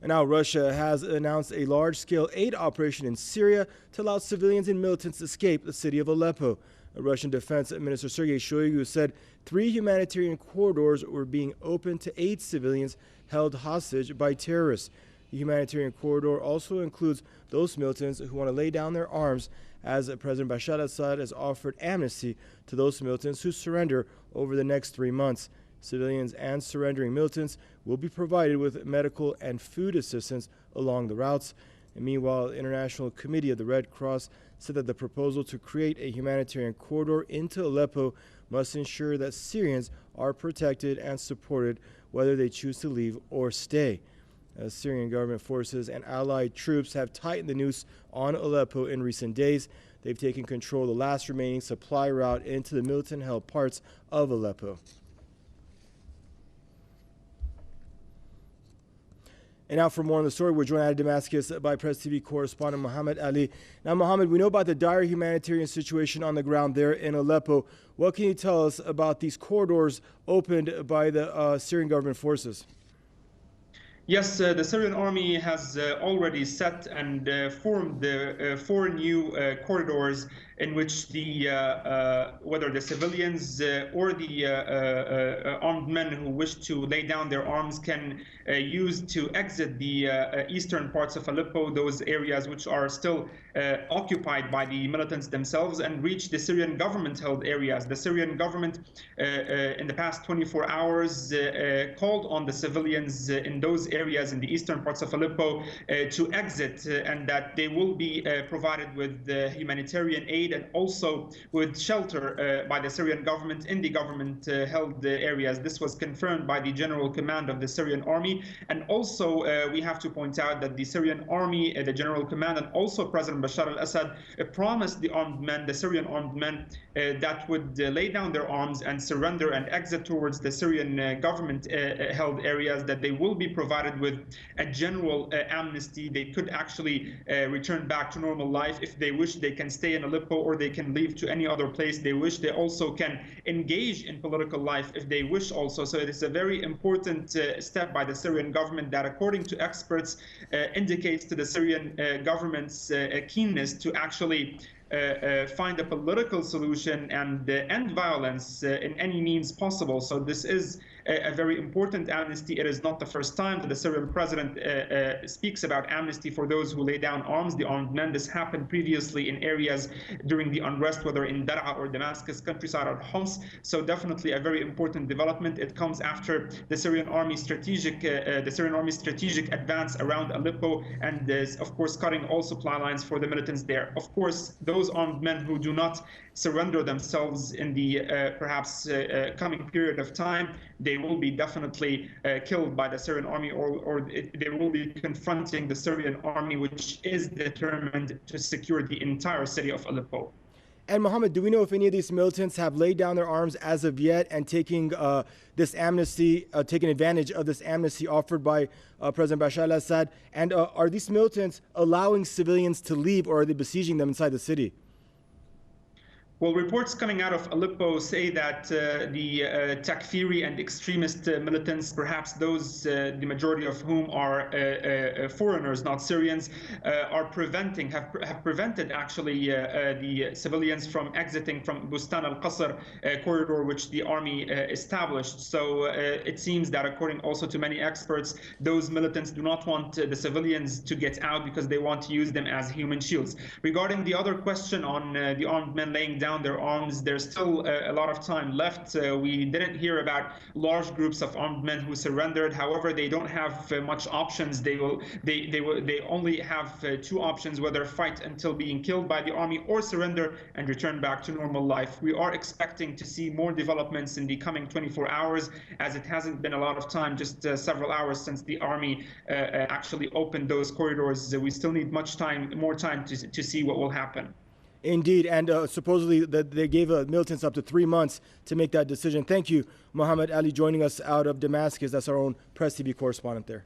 And now Russia has announced a large-scale aid operation in Syria to allow civilians and militants to escape the city of Aleppo. Russian Defense Minister Sergei Shoigu said 3 humanitarian corridors were being opened to aid civilians held hostage by terrorists. The humanitarian corridor also includes those militants who want to lay down their arms, as President Bashar al-Assad has offered amnesty to those militants who surrender over the next 3 months. Civilians and surrendering militants will be provided with medical and food assistance along the routes. And meanwhile, the International Committee of the Red Cross said that the proposal to create a humanitarian corridor into Aleppo must ensure that Syrians are protected and supported whether they choose to leave or stay. Syrian government forces and allied troops have tightened the noose on Aleppo in recent days. They've taken control of the last remaining supply route into the militant-held parts of Aleppo. And now for more on the story, we're joined out of Damascus by Press TV correspondent Mohammed Ali. Now, Mohammed, we know about the dire humanitarian situation on the ground there in Aleppo. What can you tell us about these corridors opened by the Syrian government forces? Yes, the Syrian army has already set and formed the 4 new corridors in which whether the civilians or the armed men who wish to lay down their arms can use to exit the eastern parts of Aleppo, those areas which are still occupied by the militants themselves, and reach the Syrian government-held areas. The Syrian government in the past 24 hours called on the civilians in those areas in the eastern parts of Aleppo to exit, and that they will be provided with humanitarian aid and also with shelter by the Syrian government in the government-held areas. This was confirmed by the General Command of the Syrian Army. And also, we have to point out that the Syrian Army, the General Command, and also President Bashar al-Assad promised the armed men, the Syrian armed men, that would lay down their arms and surrender and exit towards the Syrian government-held areas, that they will be provided with a general amnesty. They could actually return back to normal life. If they wish, they can stay in Aleppo or they can leave to any other place they wish. They also can engage in political life if they wish also. So it is a very important step by the Syrian government that, according to experts, indicates to the Syrian government's keenness to actually find a political solution and end violence in any means possible. So this is a very important amnesty. It is not the first time that the Syrian president speaks about amnesty for those who lay down arms, the armed men. This happened previously in areas during the unrest, whether in Daraa or Damascus countryside or Homs. So definitely a very important development. It comes after the Syrian Army's strategic advance around Aleppo, and of course cutting all supply lines for the militants there. Of course, those armed men who do not surrender themselves in the perhaps coming period of time, they will be definitely killed by the Syrian army, or they will be confronting the Syrian army, which is determined to secure the entire city of Aleppo. And Mohammed, do we know if any of these militants have laid down their arms as of yet and taking this amnesty, taking advantage of this amnesty offered by President Bashar al-Assad? And are these militants allowing civilians to leave, or are they besieging them inside the city? Well, reports coming out of Aleppo say that the Takfiri and extremist militants, perhaps those, the majority of whom are foreigners, not Syrians, have prevented actually the civilians from exiting from Bustan al-Qasr corridor, which the army established. So it seems that, according also to many experts, those militants do not want the civilians to get out because they want to use them as human shields. Regarding the other question on the armed men laying down their arms, there's still a lot of time left. We didn't hear about large groups of armed men who surrendered. However, they don't have much options. They only have 2 options: whether fight until being killed by the army or surrender and return back to normal life. We are expecting to see more developments in the coming 24 hours, as it hasn't been a lot of time, just several hours since the army actually opened those corridors. We still need more time to see what will happen. Indeed, and supposedly they gave militants up to 3 months to make that decision. Thank you, Mohammed Ali, joining us out of Damascus. That's our own Press TV correspondent there.